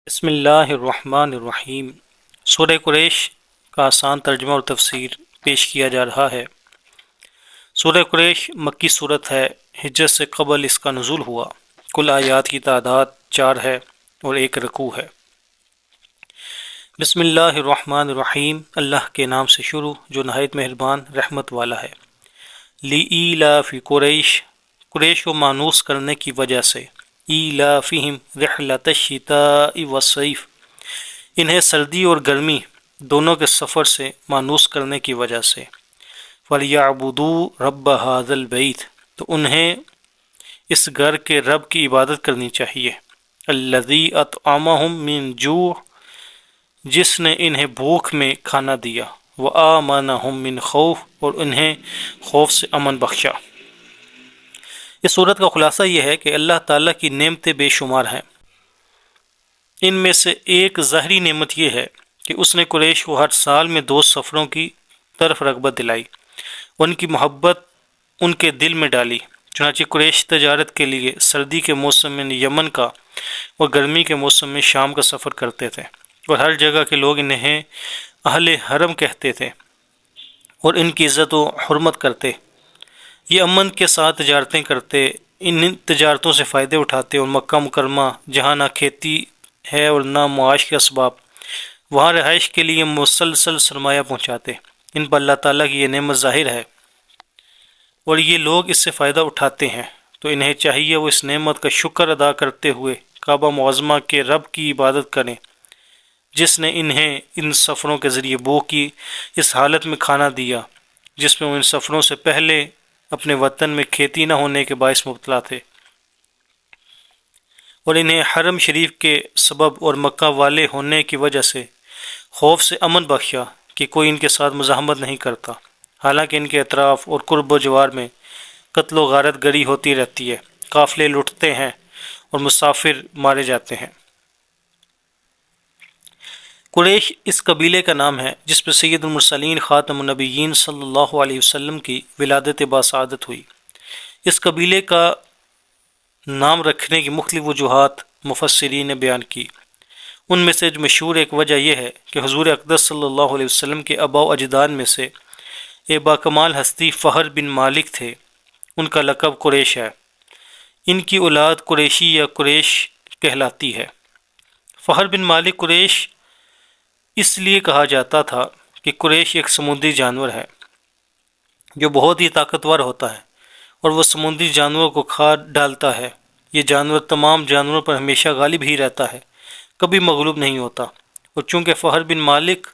بسم اللہ الرحمن الرحیم۔ سورہ قریش کا آسان ترجمہ اور تفسیر پیش کیا جا رہا ہے۔ سورہ قریش مکی صورت ہے، ہجرت سے قبل اس کا نزول ہوا۔ کل آیات کی تعداد 4 ہے اور 1 رکوع ہے۔ بسم اللہ الرحمن الرحیم، اللہ کے نام سے شروع جو نہایت مہربان رحمت والا ہے۔ لِإِيلَافِ قریش، قریش کو مانوس کرنے کی وجہ سے، ایلافہم رحلۃ الشتاء والصیف، انہیں سردی اور گرمی دونوں کے سفر سے مانوس کرنے کی وجہ سے۔ فَلْيَعْبُدُوا رَبَّ هَذَا الْبَيْتِ، تو انہیں اس گھر کے رب کی عبادت کرنی چاہیے۔ الَّذِي أَطْعَمَهُم مِّن جُوعٍ، جس نے انہیں بھوک میں کھانا دیا، وَآمَنَهُم مِّن خَوْفٍ، اور انہیں خوف سے امن بخشا۔ اس صورت کا خلاصہ یہ ہے کہ اللہ تعالیٰ کی نعمتیں بے شمار ہیں۔ ان میں سے ایک ظاہری نعمت یہ ہے کہ اس نے قریش کو ہر سال میں 2 سفروں کی طرف رغبت دلائی، ان کی محبت ان کے دل میں ڈالی۔ چنانچہ قریش تجارت کے لیے سردی کے موسم میں یمن کا اور گرمی کے موسم میں شام کا سفر کرتے تھے، اور ہر جگہ کے لوگ انہیں اہل حرم کہتے تھے اور ان کی عزت و حرمت کرتے۔ یہ امن کے ساتھ تجارتیں کرتے، ان تجارتوں سے فائدے اٹھاتے، اور مکہ مکرمہ جہاں نہ کھیتی ہے اور نہ معاش کے اسباب، وہاں رہائش کے لیے مسلسل سرمایہ پہنچاتے۔ ان پر اللہ تعالیٰ کی یہ نعمت ظاہر ہے اور یہ لوگ اس سے فائدہ اٹھاتے ہیں، تو انہیں چاہیے وہ اس نعمت کا شکر ادا کرتے ہوئے کعبہ معظمہ کے رب کی عبادت کریں، جس نے انہیں ان سفروں کے ذریعے بھوک کی اس حالت میں کھانا دیا جس میں وہ ان سفروں سے پہلے اپنے وطن میں کھیتی نہ ہونے کے باعث مبتلا تھے، اور انہیں حرم شریف کے سبب اور مکہ والے ہونے کی وجہ سے خوف سے امن بخشا کہ کوئی ان کے ساتھ مزاحمت نہیں کرتا، حالانکہ ان کے اطراف اور قرب و جوار میں قتل و غارت گری ہوتی رہتی ہے، قافلے لٹتے ہیں اور مسافر مارے جاتے ہیں۔ قریش اس قبیلے کا نام ہے جس پہ سید المرسلین خاتم النبیین صلی اللہ علیہ وسلم کی ولادت باسعادت ہوئی۔ اس قبیلے کا نام رکھنے کی مختلف وجوہات مفسرین نے بیان کی۔ ان میں سے جو مشہور ایک وجہ یہ ہے کہ حضور اقدس صلی اللہ علیہ وسلم کے آباء و اجداد میں سے ایک باکمال ہستی فہر بن مالک تھے، ان کا لقب قریش ہے۔ ان کی اولاد قریشی یا قریش کہلاتی ہے۔ فہر بن مالک قریش اس لیے کہا جاتا تھا کہ قریش ایک سمندری جانور ہے جو بہت ہی طاقتور ہوتا ہے، اور وہ سمندری جانوروں کو کھا ڈالتا ہے۔ یہ جانور تمام جانوروں پر ہمیشہ غالب ہی رہتا ہے، کبھی مغلوب نہیں ہوتا، اور چونکہ فہر بن مالک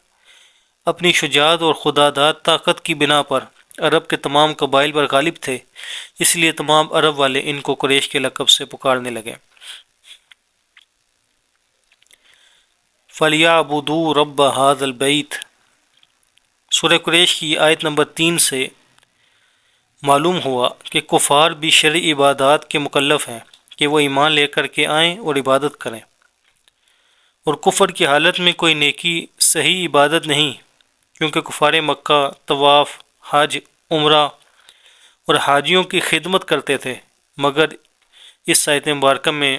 اپنی شجاعت اور خودداد طاقت کی بنا پر عرب کے تمام قبائل پر غالب تھے، اس لیے تمام عرب والے ان کو قریش کے لقب سے پکارنے لگے۔ فَلْيَعْبُدُوا رَبَّ هَذَا الْبَيْتِ، سورہ قریش کی آیت نمبر 3 سے معلوم ہوا کہ کفار بھی شرعی عبادات کے مکلف ہیں کہ وہ ایمان لے کر کے آئیں اور عبادت کریں، اور کفر کی حالت میں کوئی نیکی صحیح عبادت نہیں، کیونکہ کفار مکہ طواف، حج، عمرہ اور حاجیوں کی خدمت کرتے تھے، مگر اس آیت مبارکہ میں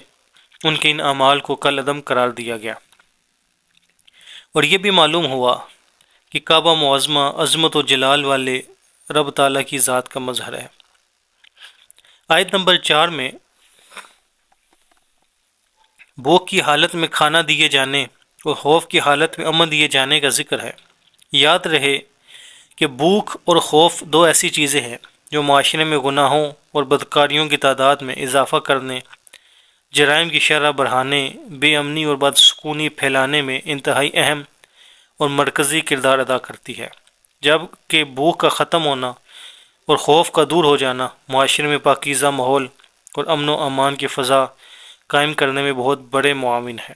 ان کے ان اعمال کو کالعدم قرار دیا گیا۔ اور یہ بھی معلوم ہوا کہ کعبہ معظمہ عظمت و جلال والے رب تعالیٰ کی ذات کا مظہر ہے۔ آیت نمبر 4 میں بھوک کی حالت میں کھانا دیے جانے اور خوف کی حالت میں امن دیے جانے کا ذکر ہے۔ یاد رہے کہ بھوک اور خوف 2 ایسی چیزیں ہیں جو معاشرے میں گناہوں اور بدکاریوں کی تعداد میں اضافہ کرنے، جرائم کی شرح بڑھانے، بے امنی اور بدسکونی پھیلانے میں انتہائی اہم اور مرکزی کردار ادا کرتی ہے، جبکہ بھوک کا ختم ہونا اور خوف کا دور ہو جانا معاشرے میں پاکیزہ ماحول اور امن و امان کی فضا قائم کرنے میں بہت بڑے معاون ہیں۔